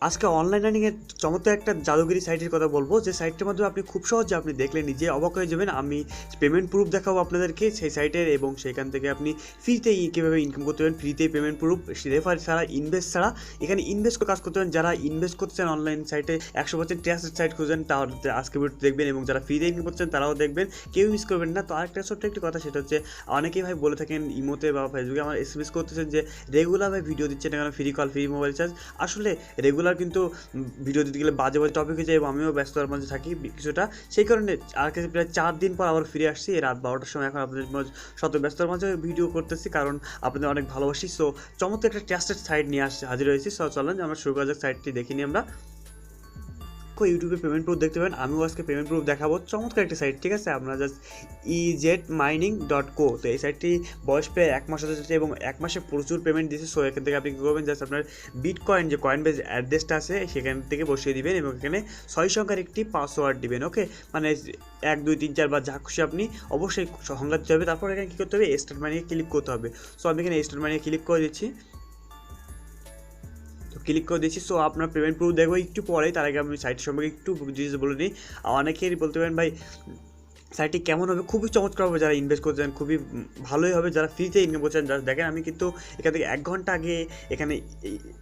আজকে অনলাইন আর্নিংয়ের চমৎকার একটা জাদুগিরি সাইটের কথা বলবো, যে সাইটটার মাধ্যমে আপনি খুব সহজে আপনি দেখলে নিজে অবাক হয়ে যাবেন। আমি পেমেন্ট প্রুফ দেখাবো আপনাদেরকে সেই সাইটের, এবং সেখান থেকে আপনি ফ্রিতেই কীভাবে ইনকাম করতে পারেন, ফ্রিতেই পেমেন্ট প্রুফ, রেফার ছাড়া, ইনভেস্ট ছাড়া। এখানে ইনভেস্ট করে কাজ করতে পারেন। যারা ইনভেস্ট করতে চান অনলাইন সাইটে 100% ট্রাস্টেড সাইট খুঁজেন, তাহলে আজকে ভিডিও দেখবেন, এবং যারা ফ্রিতে ইনকাম করছেন তারাও দেখবেন, কেউ মিস করবেন না। তো আরেকটা ছোট্ট একটি কথা, সেটা হচ্ছে অনেকেই ভাই বলে থাকেন ইমোতে বা ফেসবুকে আমার SMS করতেছেন যে রেগুলার ভাই ভিডিও দিচ্ছে না কেন, free call, free mobile charge. আসলে রেগুলার কিন্তু ভিডিও দিতে গেলে বাজে বাজে টপিক হয়ে যায়, এবং আমিও ব্যস্ততার মধ্যে থাকি কিছুটা, সেই কারণে আর কাছে প্রায় 4 দিন পর আবার ফিরে আসছি রাত 12টার সময়। এখন আপনাদের শত ব্যস্ততার মাঝে ভিডিও করতেছি, কারণ আপনাদের অনেক ভালোবাসি। সো চমৎকার একটা ট্রাস্টেড সাইট নিয়ে হাজির হয়েছি। সো চলেন আমরা শুরু করা যাক। সাইটটি দেখিনি আমরা ইউটিউবে পেমেন্ট প্রুফ দেখতে পাবেন, আমিও আজকে পেমেন্ট প্রুফ দেখাবো। চমৎকার একটা সাইট, ঠিক আছে। আপনারা জাস্ট ezmining.co, তো এই সাইটটি বয়স প্রায় 1 মাস হতে যাচ্ছে এবং 1 মাসে প্রচুর পেমেন্ট দিচ্ছে। সো এখান থেকে আপনি কী করবেন, জাস্ট আপনার বিটকয়েন যে কয়েন বেস অ্যাড্রেসটা আছে সেখান থেকে বসিয়ে দিবেন, এবং এখানে 6 সংখ্যার একটি পাসওয়ার্ড দিবেন। ওকে, মানে 1 2 3 4 বা যা খুশি আপনি অবশ্যই সংখ্যা দিতে হবে। তারপর এখানে কী করতে হবে, স্টার্ট মানিয়ে ক্লিক করতে হবে। সো আমি এখানে স্টার্ট মানিয়ে ক্লিক করে দিচ্ছি, ক্লিক করে দিচ্ছি। সো আপনার পেমেন্ট প্রুফ দেখবো একটু পরে। তার আগে আমি সাইট সম্পর্কে একটু ডিটেলস বলে নিই। অনেকেই বলতে পারেন ভাই সাইটটি কেমন হবে, খুবই চমৎকার হবে। যারা ইনভেস্ট করতে চান খুবই ভালোই হবে, যারা ফ্রিতে ইনকাম করছেন। যারা দেখেন, আমি কিন্তু এখান থেকে 1 ঘন্টা আগে এখানে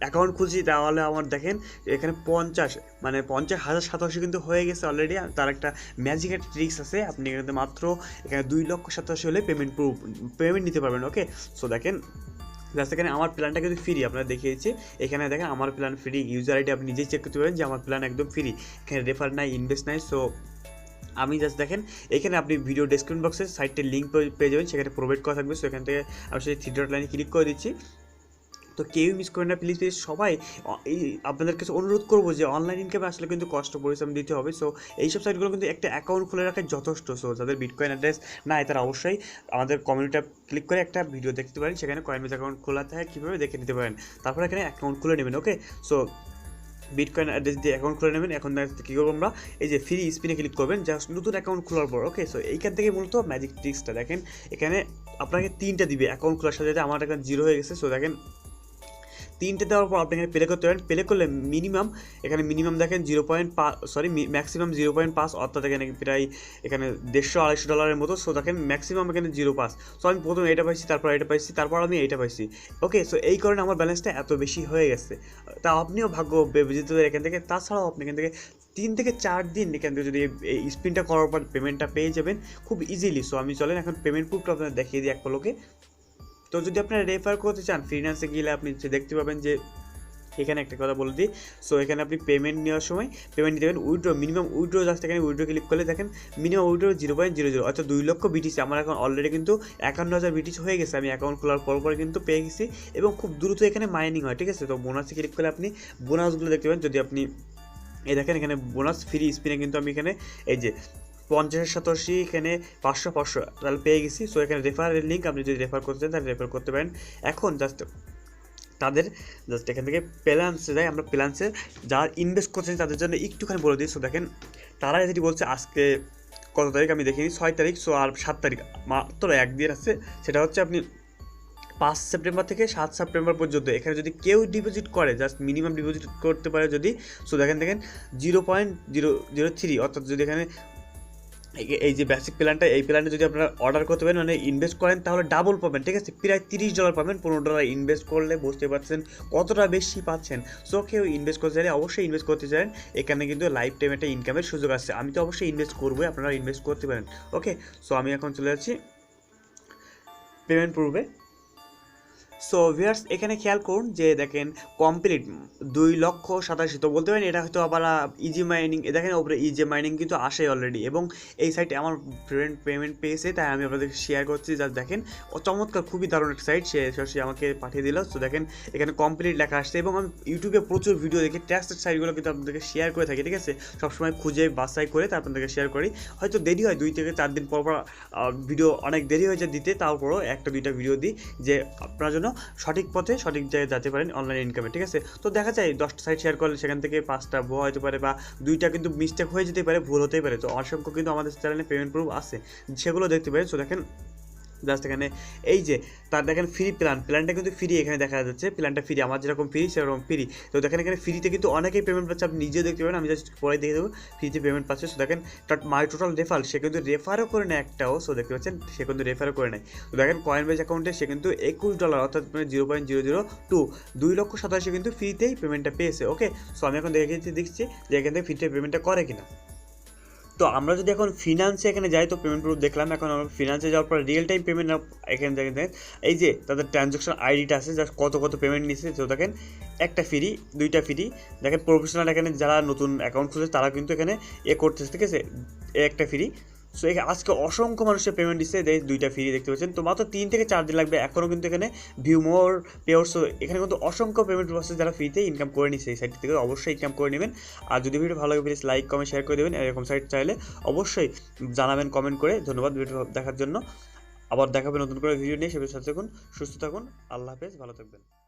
অ্যাকাউন্ট খুলছি, তাহলে আমার দেখেন এখানে 50,087 কিন্তু হয়ে গেছে অলরেডি। তার একটা ম্যাজিক একটা ট্রিক্স আছে, আপনি এখানে মাত্র এখানে 2,87,000 হলে পেমেন্ট নিতে পারবেন। ওকে, সো দেখেন জাস্ট এখানে আমার প্ল্যানটা কিন্তু ফ্রি, আপনারা দেখিয়েছি। এখানে দেখেন আমার প্ল্যান ফ্রি, ইউজার আইডি আপনি নিজেই চেক করতে পারেন যে আমার প্ল্যান একদম ফ্রি। এখানে রেফার নাই, ইনভেস্ট নাই। সো আমি জাস্ট দেখেন এখানে আপনি ভিডিও ডেসক্রিপশন বক্সে সাইটের লিঙ্ক পেয়ে যাবেন, সেখানে প্রোভাইড করা থাকবে। সো এখান থেকে আমি সেই 3 ডট লাইনে ক্লিক করে দিচ্ছি। তো কেউ মিস করেন না প্লিজ সবাই। এই আপনাদের কাছে অনুরোধ করবো যে অনলাইন ইনকামে আসলে কিন্তু কষ্ট পরিশ্রম দিতে হবে। সো এইসব সাইটগুলো কিন্তু একটা অ্যাকাউন্ট খুলে রাখা যথেষ্ট। সো যাদের বিটকয়েন অ্যাড্রেস নাই তারা অবশ্যই আমাদের কমিউনিটি ক্লিক করে একটা ভিডিও দেখতে পারেন, সেখানে কয়েনবেস অ্যাকাউন্ট খোলা থাকে কীভাবে দেখে নিতে পারেন। তারপর এখানে অ্যাকাউন্ট খুলে নেবেন। ওকে, সো বিটকয়েন অ্যাড্রেস দিয়ে অ্যাকাউন্ট খুলে নেবেন। এখন কী করবো আমরা, এই যে ফ্রি স্পিনে ক্লিক করবেন জাস্ট নতুন অ্যাকাউন্ট খোলার পর। ওকে, সো এইখান থেকে মূলত ম্যাজিক ট্রিক্সটা দেখেন, এখানে আপনাকে 3টা দিবে অ্যাকাউন্ট খোলার সাথে। আমার অ্যাকাউন্ট 0 হয়ে গেছে। সো দেখেন 3টে দেওয়ার পর আপনি এখানে প্লে করতে পারেন। প্লে করলে মিনিমাম দেখেন ম্যাক্সিমাম 0.5, অর্থাৎ এখানে প্রায় এখানে $150-250 মতো। সো দেখেন ম্যাক্সিমাম এখানে 0.5। সো আমি প্রথমে এটা পাইছি, তারপর এটা পাইছি, তারপর আমি এটা পাইছি। ওকে, সো এই কারণে আমার ব্যালেন্সটা এত বেশি হয়ে গেছে। তা আপনিও ভাগ্য যেতে পারেন এখান থেকে। তাছাড়াও আপনি এখান থেকে 3 থেকে 4 দিন এখান থেকে যদি এই স্পিনটা করার পর পেমেন্টটা পেয়ে যাবেন খুব ইজিলি। সো আমি চলেন এখন পেমেন্ট প্রুফটা আপনাদের দেখিয়ে দিই এক পলকে। তো যদি আপনারা রেফার করতে চান, ফ্রিল্যান্সে গেলে আপনি দেখতে পাবেন যে এখানে একটা কথা বলে দিই। সো এখানে আপনি পেমেন্ট নেওয়ার সময় পেমেন্ট নিতে পারেন মিনিমাম উইথড্র, জাস্ট এখানে উইথড্র ক্লিক করলে দেখেন মিনিমাম উইথড্র 0.00, অর্থাৎ 2 লক্ষ বিটিসি। আমার এখন অলরেডি কিন্তু 51,000 বিটিসি হয়ে গেছে। আমি অ্যাকাউন্ট খোলার পর কিন্তু পেয়ে গেছি, এবং খুব দ্রুত এখানে মাইনিং হয়, ঠিক আছে। তো বোনাসে ক্লিক করলে আপনি বোনাসগুলো দেখতে পাবেন। যদি আপনি এই দেখেন এখানে বোনাস ফ্রি স্পিনে কিন্তু আমি এখানে এই যে 50,87 এখানে 500 তাহলে পেয়ে গেছি। সো এখানে রেফারের লিঙ্ক, আপনি যদি রেফার করতে চান তাহলে রেফার করতে পারেন। এখন জাস্ট এখান থেকে প্ল্যান্সে যাই আমরা। প্ল্যান্সে যারা ইনভেস্ট করছেন তাদের জন্য একটুখানি বলে দিই। সো দেখেন তারা যেটি বলছে, আজকে কত তারিখ আমি দেখিনি, 6 তারিখ। সো আর 7 তারিখ মাত্র 1 দিন আছে। সেটা হচ্ছে আপনি 5 সেপ্টেম্বর থেকে 7 সেপ্টেম্বর পর্যন্ত এখানে যদি কেউ ডিপোজিট করে, জাস্ট মিনিমাম ডিপোজিট করতে পারে যদি। সো দেখেন 0.003, অর্থাৎ যদি এখানে এই যে বেসিক প্ল্যানটা, এই প্ল্যানে যদি আপনারা অর্ডার করতে পারেন, মানে ইনভেস্ট করেন, তাহলে ডাবল পাবেন, ঠিক আছে। প্রায় $30 পাবেন। $15 ইনভেস্ট করলে বুঝতে পারছেন কতটা বেশি পাচ্ছেন। সো কেউ ইনভেস্ট করতে চাইলে অবশ্যই ইনভেস্ট করতে চান। এখানে কিন্তু লাইফ টাইম একটা ইনকামের সুযোগ আছে। আমি তো অবশ্যই ইনভেস্ট করবোই, আপনারা ইনভেস্ট করতে পারেন। ওকে, সো আমি এখন চলে যাচ্ছি পেমেন্ট প্রুফে। সো ভিউয়ার্স এখানে খেয়াল করুন যে দেখেন কমপ্লিট 2,87,000। তো বলতে পারেন এটা হয়তো আবার ইজি মাইনিং, দেখেন ওপরে ইজি মাইনিং কিন্তু আসে অলরেডি, এবং এই সাইটে আমার ফ্রেন্ড পেমেন্ট পেয়েছে, তাই আমি আপনাদেরকে শেয়ার করছি। জাস্ট দেখেন ও চমৎকার, খুবই দারুণ একটা সাইট, সে আমাকে পাঠিয়ে দিল। তো দেখেন এখানে কমপ্লিট লেখা আসছে, এবং আমি ইউটিউবে প্রচুর ভিডিও দেখি, ট্রাস্টেড সাইটগুলো কিন্তু আপনাদেরকে শেয়ার করে থাকি, ঠিক আছে। সবসময় খুঁজে বাছাই করে তারপর আপনাদেরকে শেয়ার করি। হয়তো দেরি হয় 2 থেকে 4 দিন পর ভিডিও, অনেক দেরি হয়ে যায় দিতে, তারপরও 1-2টা ভিডিও দিই যে আপনার জন্য সঠিক পথে সঠিক জায়গায় যেতে পারেন অনলাইন ইনকামে, ঠিক আছে। তো দেখা যায় 10টা সাইট শেয়ার করলে সেখান থেকে 5টা ভুয়া হতে পারে, বা 2টা কিন্তু মিস্টেক হয়ে যেতে পারে, ভুল হতেই পারে। তো অসংখ্য কিন্তু আমাদের চ্যানেলে পেমেন্ট প্রুফ আছে, সেগুলো দেখতে পারেন। সো দেখেন জাস্ট এখানে এই যে তার দেখেন ফ্রি প্ল্যানটা কিন্তু ফ্রি এখানে দেখা যাচ্ছে, প্ল্যানটা ফ্রি, আমার যেরকম ফ্রি সেরকম ফ্রি। তো দেখেন এখানে ফ্রিতে কিন্তু অনেকেই পেমেন্ট পাচ্ছে, আপনি নিজেও দেখতে পাবেন, আমি জাস্ট পরে দেখে দেবো ফ্রিতে পেমেন্ট পাচ্ছে। সো দেখেন মাই টোটাল রেফার, সে কিন্তু রেফারও করে নেয় একটাও, সো দেখতে পাচ্ছেন সে কিন্তু রেফারও করে নেয়। তো দেখেন কয়েনবেজ অ্যাকাউন্টে সে কিন্তু $21 অর্থাৎ 0.002 2,87,000 কিন্তু ফ্রিতেই পেমেন্টটা পেয়েছে। ওকে, সো আমি এখন দেখছি যে এখান থেকে ফ্রিতে পেমেন্টটা করে কিনা। তো আমরা যদি এখন ফিনান্সে এখানে যাই তো পেমেন্ট প্রুফ দেখলাম, এখন আমরা ফিনান্সে যাওয়ার পর রিয়েল টাইম পেমেন্ট এখানে দেখেন এই যে তাদের ট্রানজ্যাকশন আইডিটা আছে, জাস্ট কত পেমেন্ট নিচ্ছে। তো দেখেন একটা ফ্রি, দুইটা ফ্রি। দেখেন প্রফেশনাল এখানে যারা নতুন অ্যাকাউন্ট খুলছে তারা কিন্তু এখানে করতেছে, ঠিক আছে, একটা ফ্রি। সো আজকে অসংখ্য মানুষের পেমেন্ট দিচ্ছে, দুইটা ফ্রি দেখতে পাচ্ছেন। তো মাত্র 3 থেকে 4 দিন লাগবে, এখনও কিন্তু এখানে ভিউ মোর পেয়ার্স, এখানে কিন্তু অসংখ্য পেমেন্ট প্রসেস যারা ফ্রিতে ইনকাম করে নিচ্ছে এই সাইট থেকে, অবশ্যই ইনকাম করে নেবেন। আর যদি ভিডিও ভালো লাগে প্লিজ লাইক কমেন্ট শেয়ার করে দেবেন, এরকম সাইট চাইলে অবশ্যই জানাবেন কমেন্ট করে। ধন্যবাদ ভিডিও দেখার জন্য, আবার দেখাবেন নতুন করে ভিডিও নিয়ে, সেভাবে সাথে থাকুন, সুস্থ থাকুন, আল্লাহ হাফেজ, ভালো থাকবেন।